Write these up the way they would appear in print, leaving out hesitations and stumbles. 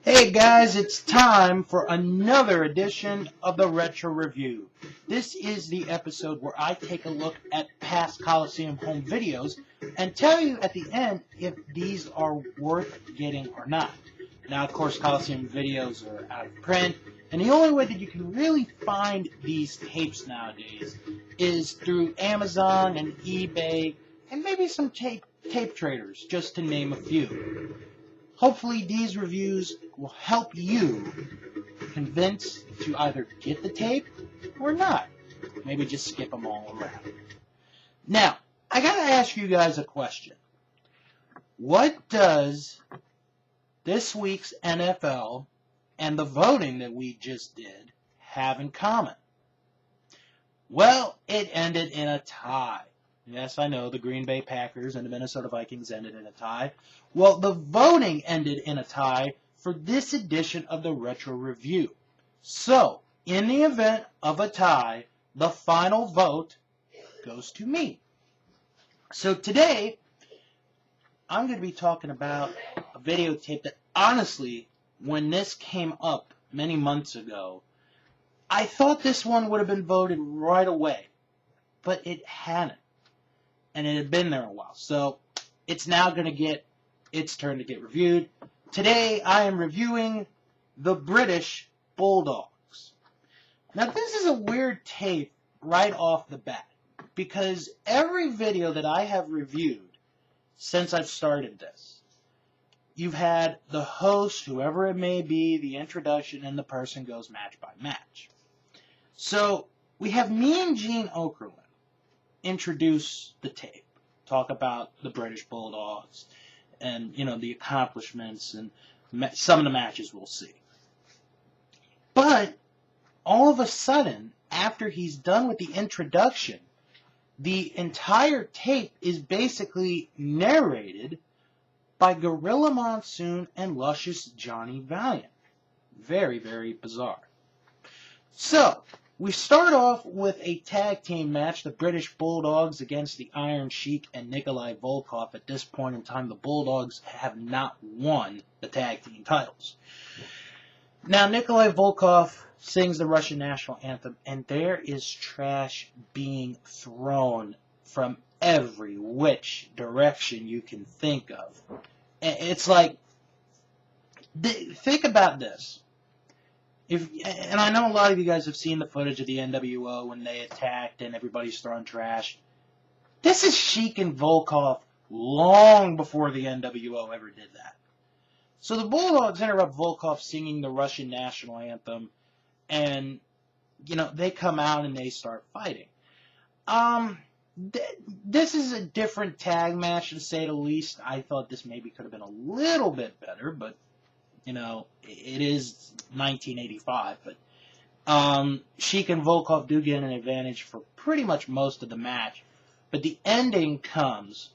Hey guys, it's time for another edition of the Retro Review. This is the episode where I take a look at past Coliseum home videos and tell you at the end if these are worth getting or not. Now, of course, Coliseum videos are out of print, and the only way that you can really find these tapes nowadays is through Amazon and eBay and maybe some tape traders, just to name a few. Hopefully these reviews will help you convince to either get the tape or not. Maybe just skip them all around. Now, I gotta ask you guys a question. What does this week's NFL and the voting that we just did have in common? Well, it ended in a tie. Yes, I know, the Green Bay Packers and the Minnesota Vikings ended in a tie. Well, the voting ended in a tie for this edition of the Retro Review. So, in the event of a tie, the final vote goes to me. So today, I'm going to be talking about a videotape that honestly, when this came up many months ago, I thought this one would have been voted right away, but it hadn't. And it had been there a while. So it's now going to get its turn to get reviewed. Today I am reviewing the British Bulldogs. Now this is a weird tape right off the bat, because every video that I have reviewed since I've started this, you've had the host, whoever it may be, the introduction, and the person goes match by match. So we have me and Gene Okerlund introduce the tape, talk about the British Bulldogs and, the accomplishments and some of the matches we'll see. But all of a sudden, after he's done with the introduction, the entire tape is basically narrated by Gorilla Monsoon and Luscious Johnny Valiant. Very, very bizarre. So, we start off with a tag team match, the British Bulldogs against the Iron Sheik and Nikolai Volkov. At this point in time, the Bulldogs have not won the tag team titles. Now, Nikolai Volkov sings the Russian national anthem, and there is trash being thrown from every which direction you can think of. It's like, think about this. And I know a lot of you guys have seen the footage of the NWO when they attacked and everybody's throwing trash. This is Sheik and Volkov long before the NWO ever did that. So the Bulldogs interrupt Volkov singing the Russian national anthem, and, they come out and they start fighting. This is a different tag match, to say the least. I thought this maybe could have been a little bit better, but it is 1985, but Sheik and Volkov do get an advantage for pretty much most of the match. But the ending comes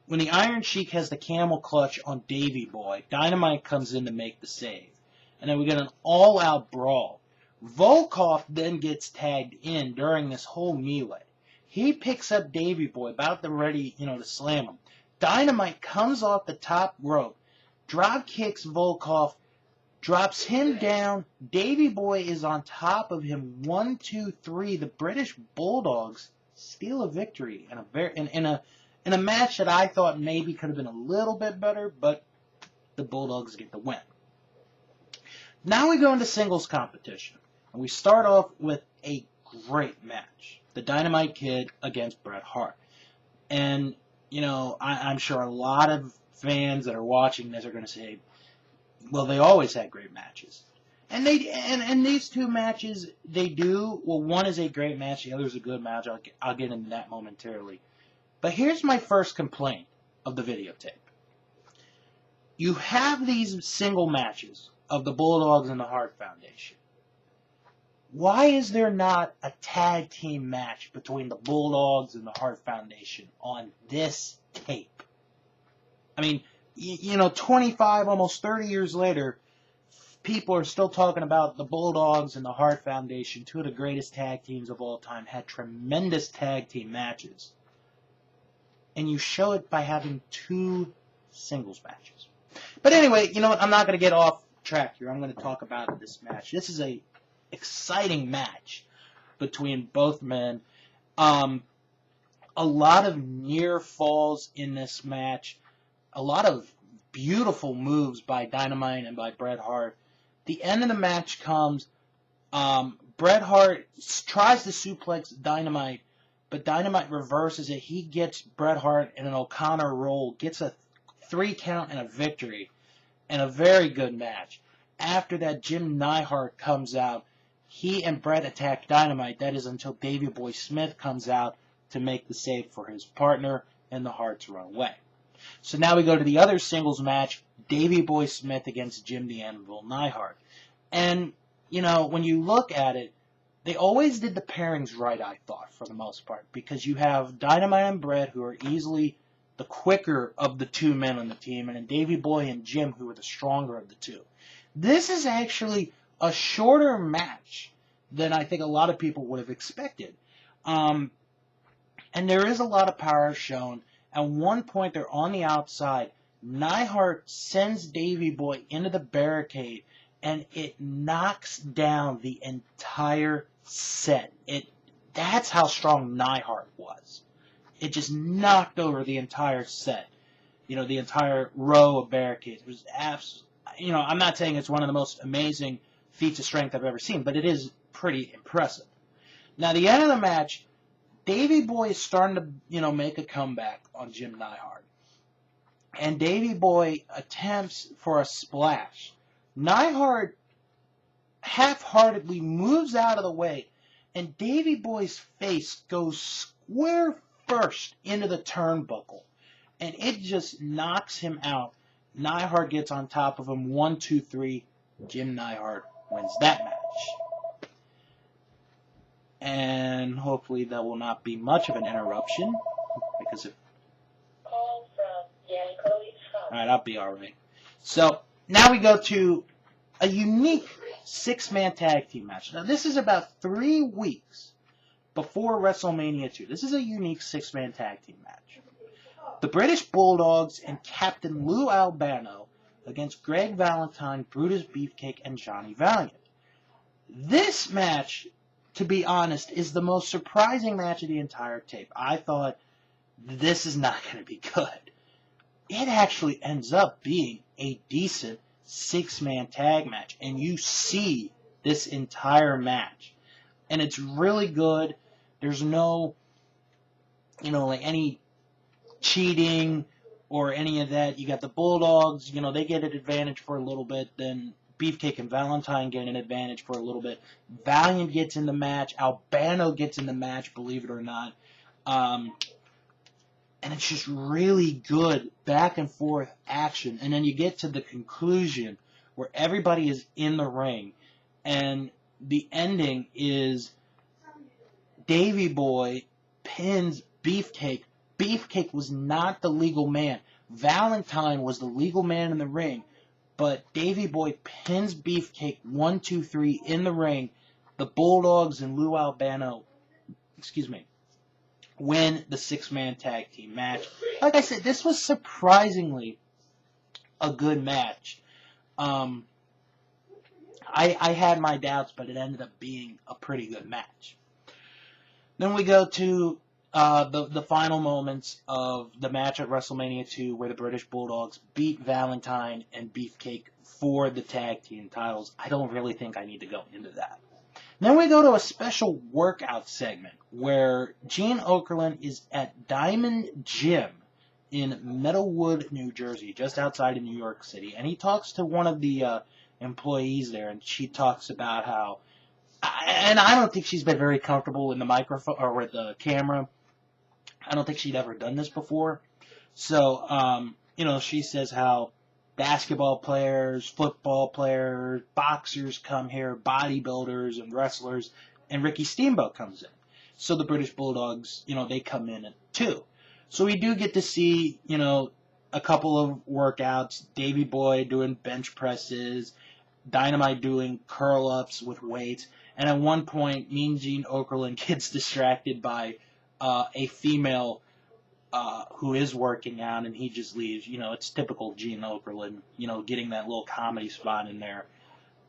when the Iron Sheik has the camel clutch on Davey Boy. Dynamite comes in to make the save. And then we get an all-out brawl. Volkov then gets tagged in during this whole melee. He picks up Davey Boy, about to ready, to slam him. Dynamite comes off the top rope, drop kicks Volkov, drops him down. Davey Boy is on top of him. 1, 2, 3. The British Bulldogs steal a victory in a match that I thought maybe could have been a little bit better, but the Bulldogs get the win. Now we go into singles competition, and we start off with a great match: the Dynamite Kid against Bret Hart. And I'm sure a lot of fans that are watching this are going to say, well, they always had great matches. And these two matches, they do. Well, one is a great match, the other is a good match. I'll get into that momentarily. But here's my first complaint of the videotape. You have these single matches of the Bulldogs and the Hart Foundation. Why is there not a tag team match between the Bulldogs and the Hart Foundation on this tape? I mean, 25, almost 30 years later, people are still talking about the Bulldogs and the Hart Foundation, two of the greatest tag teams of all time, had tremendous tag team matches. And you show it by having two singles matches. But anyway, you know what? I'm not going to get off track here. I'm going to talk about this match. This is a exciting match between both men. A lot of near falls in this match. A lot of beautiful moves by Dynamite and by Bret Hart. The end of the match comes. Bret Hart tries to suplex Dynamite, but Dynamite reverses it. He gets Bret Hart in an O'Connor roll, gets a 3 count and a victory, and a very good match. After that, Jim Neidhart comes out. He and Bret attack Dynamite. That is until Davey Boy Smith comes out to make the save for his partner, and the Harts run away. So now we go to the other singles match, Davey Boy Smith against Jim the Anvil Neidhart. And, you know, when you look at it, they always did the pairings right, I thought, for the most part, because you have Dynamite and Bret, who are easily the quicker of the two men on the team, and then Davey Boy and Jim, who are the stronger of the two. This is actually a shorter match than I think a lot of people would have expected. And there is a lot of power shown. At one point, they're on the outside. Neidhart sends Davey Boy into the barricade, and it knocks down the entire set. That's how strong Neidhart was. It just knocked over the entire set. You know, the entire row of barricades. It was you know, I'm not saying it's one of the most amazing feats of strength I've ever seen, but it is pretty impressive. Now, the end of the match, Davey Boy is starting to, you know, make a comeback on Jim Neidhart. And Davey Boy attempts for a splash. Neidhart half-heartedly moves out of the way, and Davey Boy's face goes square first into the turnbuckle, and it just knocks him out. Neidhart gets on top of him, 1, 2, 3. Jim Neidhart wins that match. And hopefully that will not be much of an interruption, because if... Alright, I'll be alright. So, now we go to a unique 6-man tag team match. Now, this is about 3 weeks before WrestleMania 2. This is a unique 6-man tag team match. The British Bulldogs and Captain Lou Albano against Greg Valentine, Brutus Beefcake, and Johnny Valiant. This match, to be honest, is the most surprising match of the entire tape. I thought, this is not going to be good. It actually ends up being a decent 6-man tag match, and you see this entire match. And it's really good. There's no, you know, like any cheating or any of that. You got the Bulldogs, you know, they get an advantage for a little bit, then Beefcake and Valentine get an advantage for a little bit. Valiant gets in the match, Albano gets in the match, believe it or not. And it's just really good back and forth action. And then you get to the conclusion where everybody is in the ring, and the ending is Davey Boy pins Beefcake. Beefcake was not the legal man. Valentine was the legal man in the ring, but Davey Boy pins Beefcake 1, 2, 3 in the ring. The Bulldogs and Lou Albano, win the 6-man tag team match. Like I said, this was surprisingly a good match. I had my doubts, but it ended up being a pretty good match. Then we go to the final moments of the match at WrestleMania 2, where the British Bulldogs beat Valentine and Beefcake for the tag team titles. I don't really think I need to go into that. Then we go to a special workout segment where Gene Okerlund is at Diamond Gym in Meadowwood, New Jersey, just outside of New York City. And he talks to one of the employees there, and she talks about how, and I don't think she's been very comfortable in the microphone or with the camera. I don't think she'd ever done this before. So, you know, she says how basketball players, football players, boxers come here, bodybuilders and wrestlers, and Ricky Steamboat comes in. So the British Bulldogs, you know, they come in too. So we do get to see, you know, a couple of workouts, Davey Boy doing bench presses, Dynamite doing curl-ups with weights, and at one point, Mean Gene Okerlund gets distracted by a female who is working out, and he just leaves. It's typical Gene Okerlund, getting that little comedy spot in there.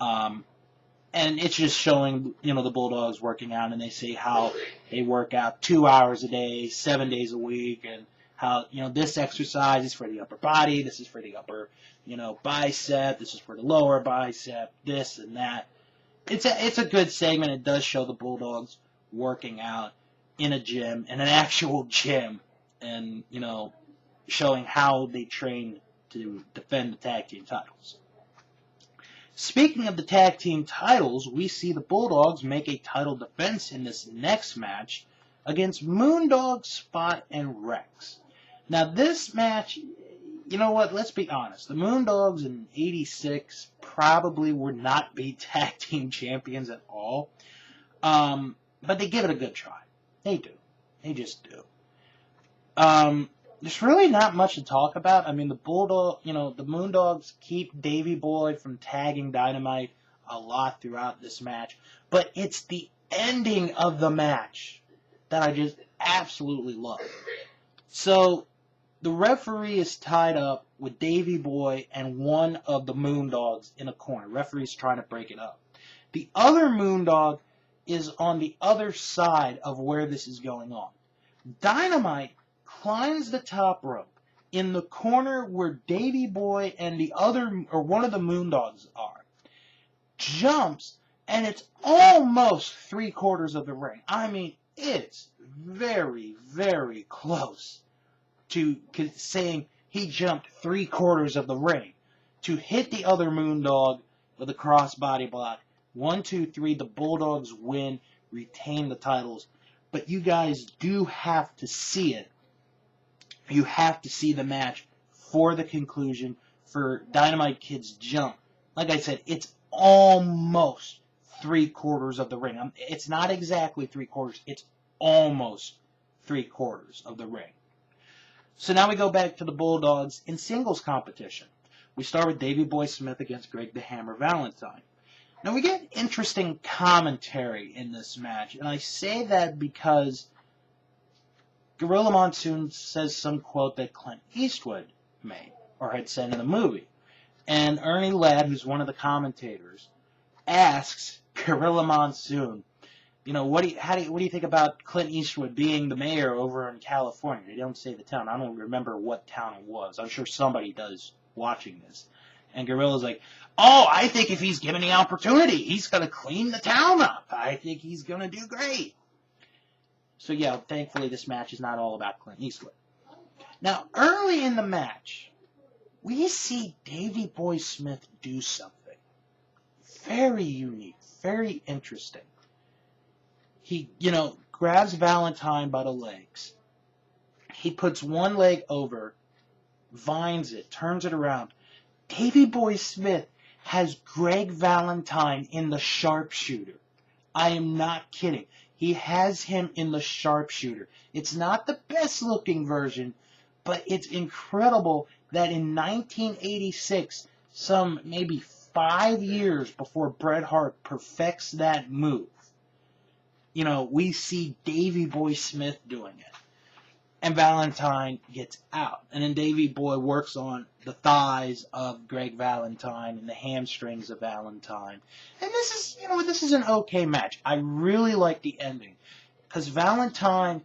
And it's just showing, the Bulldogs working out, and they say how they work out 2 hours a day, 7 days a week, and how, this exercise is for the upper body, this is for the upper, bicep, this is for the lower bicep, this and that. It's a good segment. It does show the Bulldogs working out in a gym, in an actual gym, and, showing how they train to defend the tag team titles. Speaking of the tag team titles, we see the Bulldogs make a title defense in this next match against Moondog, Spot, and Rex. Now this match, let's be honest. The Moondogs in '86 probably would not be tag team champions at all. But they give it a good try. They do. They just do. There's really not much to talk about. I mean, the Moondogs keep Davey Boy from tagging Dynamite a lot throughout this match. But it's the ending of the match that I just absolutely love. So, the referee is tied up with Davey Boy and one of the Moondogs in a corner. Referee's trying to break it up. The other Moondog is on the other side of where this is going on. Dynamite climbs the top rope in the corner where Davey Boy and one of the Moondogs are. Jumps, and it's almost 3/4 of the ring. I mean, it's very, very close to saying he jumped 3/4 of the ring to hit the other Moondog with a crossbody block. 1, 2, 3, the Bulldogs win, retain the titles. But you guys do have to see it. You have to see the match for the conclusion for Dynamite Kid's jump. Like I said, it's almost 3/4 of the ring. It's not exactly 3/4. It's almost 3/4 of the ring. So now we go back to the Bulldogs in singles competition. We start with Davey Boy Smith against Greg the Hammer Valentine. Now we get interesting commentary in this match, and I say that because Gorilla Monsoon says some quote that Clint Eastwood made, or had said in the movie. And Ernie Ladd, who's one of the commentators, asks Gorilla Monsoon, what do you think about Clint Eastwood being the mayor over in California? They don't say the town. I don't remember what town it was. I'm sure somebody does watching this. And Gorilla's like, oh, I think if he's given the opportunity, he's going to clean the town up. I think he's going to do great. So, yeah, thankfully this match is not all about Clint Eastwood. Now, early in the match, we see Davey Boy Smith do something very unique, very interesting. He, grabs Valentine by the legs. He puts one leg over, vines it, turns it around. Davey Boy Smith has Greg Valentine in the sharpshooter. I am not kidding. He has him in the sharpshooter. It's not the best looking version, but it's incredible that in 1986, some maybe 5 years before Bret Hart perfects that move, we see Davey Boy Smith doing it. And Valentine gets out. And then Davey Boy works on the thighs of Greg Valentine and the hamstrings of Valentine. And this is an okay match. I really like the ending. Because Valentine,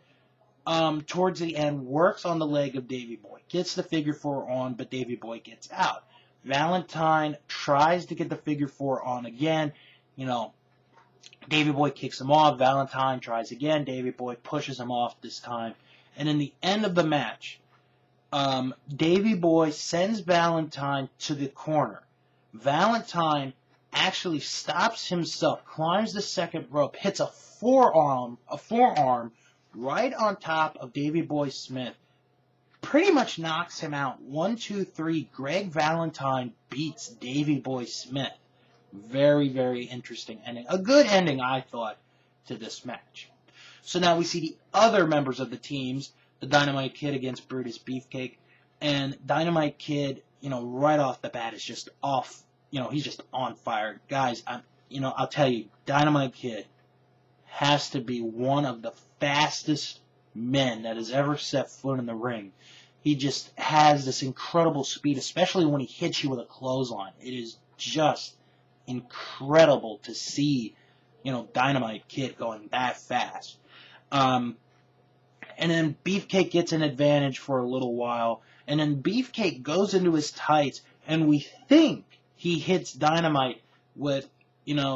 towards the end, works on the leg of Davey Boy. Gets the figure 4 on, but Davey Boy gets out. Valentine tries to get the figure 4 on again. Davey Boy kicks him off. Valentine tries again. Davey Boy pushes him off this time. And in the end of the match, Davey Boy sends Valentine to the corner. Valentine actually stops himself, climbs the second rope, hits a forearm right on top of Davey Boy Smith. Pretty much knocks him out. 1, 2, 3. Greg Valentine beats Davey Boy Smith. Very, very interesting ending. A good ending, I thought, to this match. So now we see the other members of the teams, the Dynamite Kid against Brutus Beefcake. And Dynamite Kid, right off the bat is just off, he's just on fire. Guys, I'll tell you, Dynamite Kid has to be one of the fastest men that has ever set foot in the ring. He just has this incredible speed, especially when he hits you with a clothesline. It is just incredible to see, Dynamite Kid going that fast. And then Beefcake gets an advantage for a little while, and then Beefcake goes into his tights, and we think he hits Dynamite with,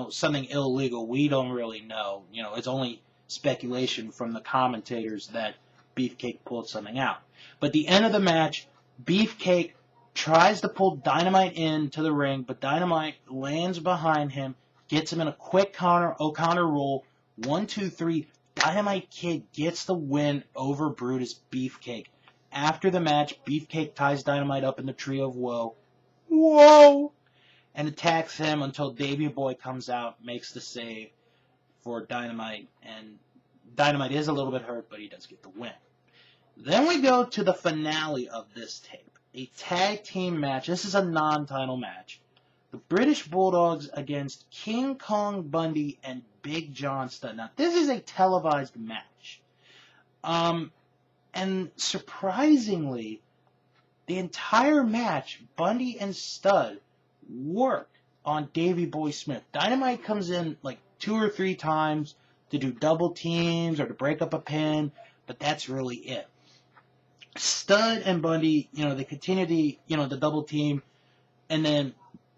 something illegal. We don't really know. It's only speculation from the commentators that Beefcake pulled something out. But at the end of the match, Beefcake tries to pull Dynamite into the ring, but Dynamite lands behind him, gets him in a quick O'Connor roll. 1, 2, 3. Dynamite Kid gets the win over Brutus Beefcake. After the match, Beefcake ties Dynamite up in the Tree of Woe. Whoa! And attacks him until Davey Boy comes out, makes the save for Dynamite. And Dynamite is a little bit hurt, but he does get the win. Then we go to the finale of this tape. A tag team match. This is a non-title match. The British Bulldogs against King Kong Bundy and Big John Studd. Now, this is a televised match. And surprisingly, the entire match, Bundy and Studd work on Davey Boy Smith. Dynamite comes in like 2 or 3 times to do double teams or to break up a pin, but that's really it. Studd and Bundy, they continue the double team, and then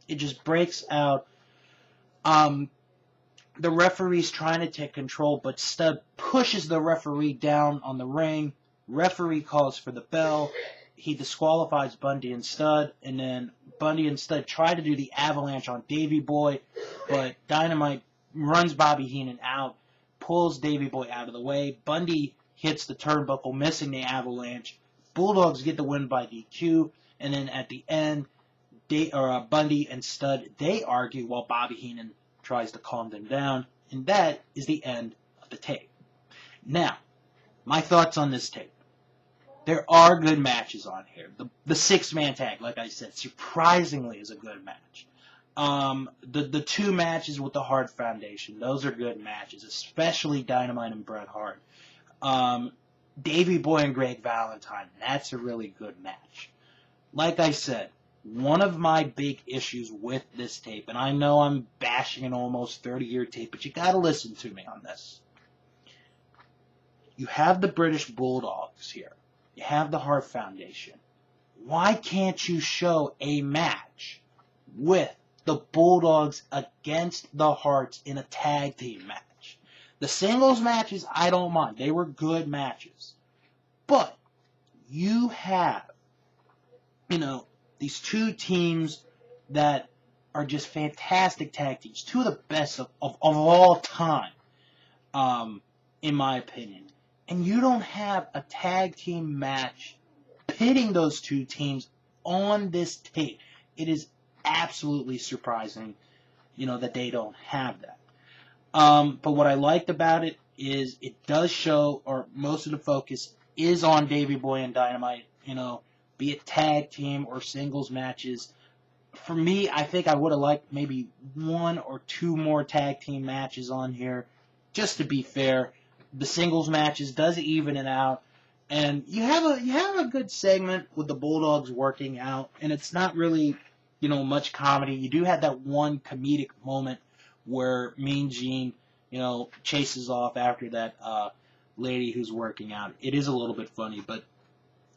it just breaks out. The referee's trying to take control, but Studd pushes the referee down on the ring. Referee calls for the bell. He disqualifies Bundy and Studd, and then Bundy and Studd try to do the avalanche on Davey Boy, but Dynamite runs Bobby Heenan out, pulls Davey Boy out of the way. Bundy hits the turnbuckle, missing the avalanche. Bulldogs get the win by DQ, and then at the end, Bundy and Studd, they argue while Bobby Heenan tries to calm them down, and that is the end of the tape. Now, my thoughts on this tape. There are good matches on here. The 6-man tag, like I said, surprisingly is a good match. The 2 matches with the Hart Foundation, those are good matches, especially Dynamite and Bret Hart. Davey Boy and Greg Valentine, that's a really good match. Like I said, one of my big issues with this tape, and I know I'm bashing an almost 30-year tape, but you gotta listen to me on this. You have the British Bulldogs here. You have the Hart Foundation. Why can't you show a match with the Bulldogs against the Harts in a tag team match? The singles matches, I don't mind. They were good matches. But you have, these 2 teams that are just fantastic tag teams. 2 of the best of all time, in my opinion. And you don't have a tag team match pitting those 2 teams on this tape. It is absolutely surprising, that they don't have that. But what I liked about it is it does show, or most of the focus is on Davey Boy and Dynamite, be it tag team or singles matches. For me, I think I would have liked maybe 1 or 2 more tag team matches on here, just to be fair. The singles matches does even it out, and you have a good segment with the Bulldogs working out, and it's not really, much comedy. You do have that one comedic moment where Mean Gene, chases off after that lady who's working out. It is a little bit funny, but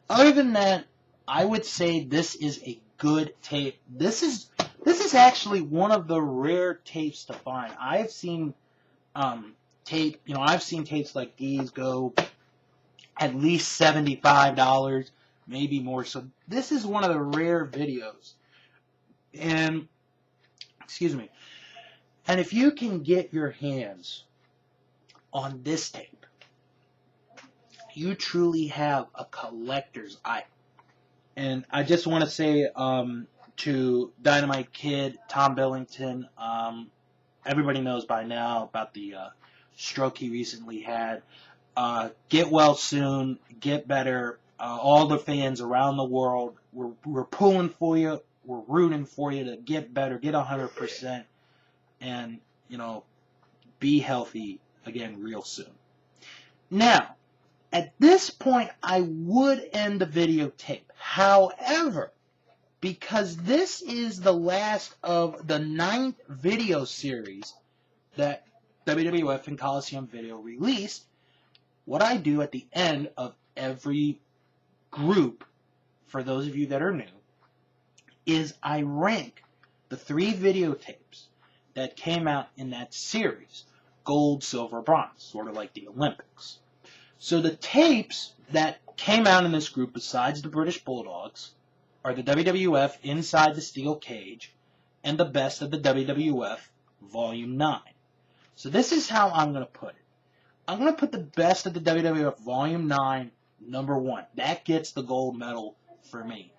other than that, I would say this is a good tape. This is actually one of the rare tapes to find. I've seen I've seen tapes like these go at least $75, maybe more. So this is one of the rare videos. And, excuse me. And if you can get your hands on this tape, you truly have a collector's item. And I just want to say to Dynamite Kid, Tom Billington, everybody knows by now about the stroke he recently had. Get well soon. Get better. All the fans around the world, we're pulling for you. We're rooting for you to get better, get 100%, and, be healthy again real soon. Now, At this point, I would end the videotape. However, because this is the last of the 9th video series that WWF and Coliseum Video released, what I do at the end of every group, for those of you that are new, is I rank the 3 videotapes that came out in that series. Gold, silver, bronze, sort of like the Olympics. So the tapes that came out in this group, besides the British Bulldogs, are the WWF Inside the Steel Cage and the Best of the WWF Volume 9. So this is how I'm going to put it. I'm going to put the Best of the WWF Volume 9 number 1. That gets the gold medal for me.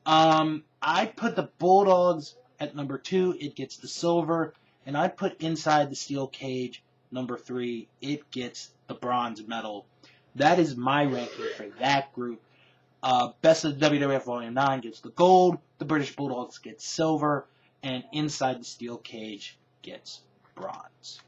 I put the Bulldogs at number 2. It gets the silver. And I put Inside the Steel Cage number 3. It gets the bronze medal. That is my ranking for that group. Best of the WWF Volume 9 gets the gold. The British Bulldogs get silver. And Inside the Steel Cage gets bronze.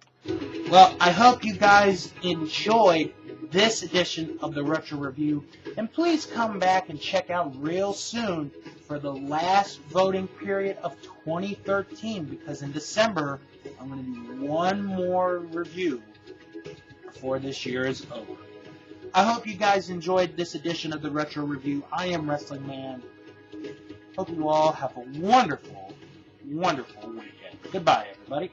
Well, I hope you guys enjoyed this edition of the Retro Review. And please come back and check out real soon for the last voting period of 2013. Because in December, I'm going to do one more review before this year is over. I hope you guys enjoyed this edition of the Retro Review. I am Wrestling Man. Hope you all have a wonderful, wonderful weekend. Goodbye, everybody.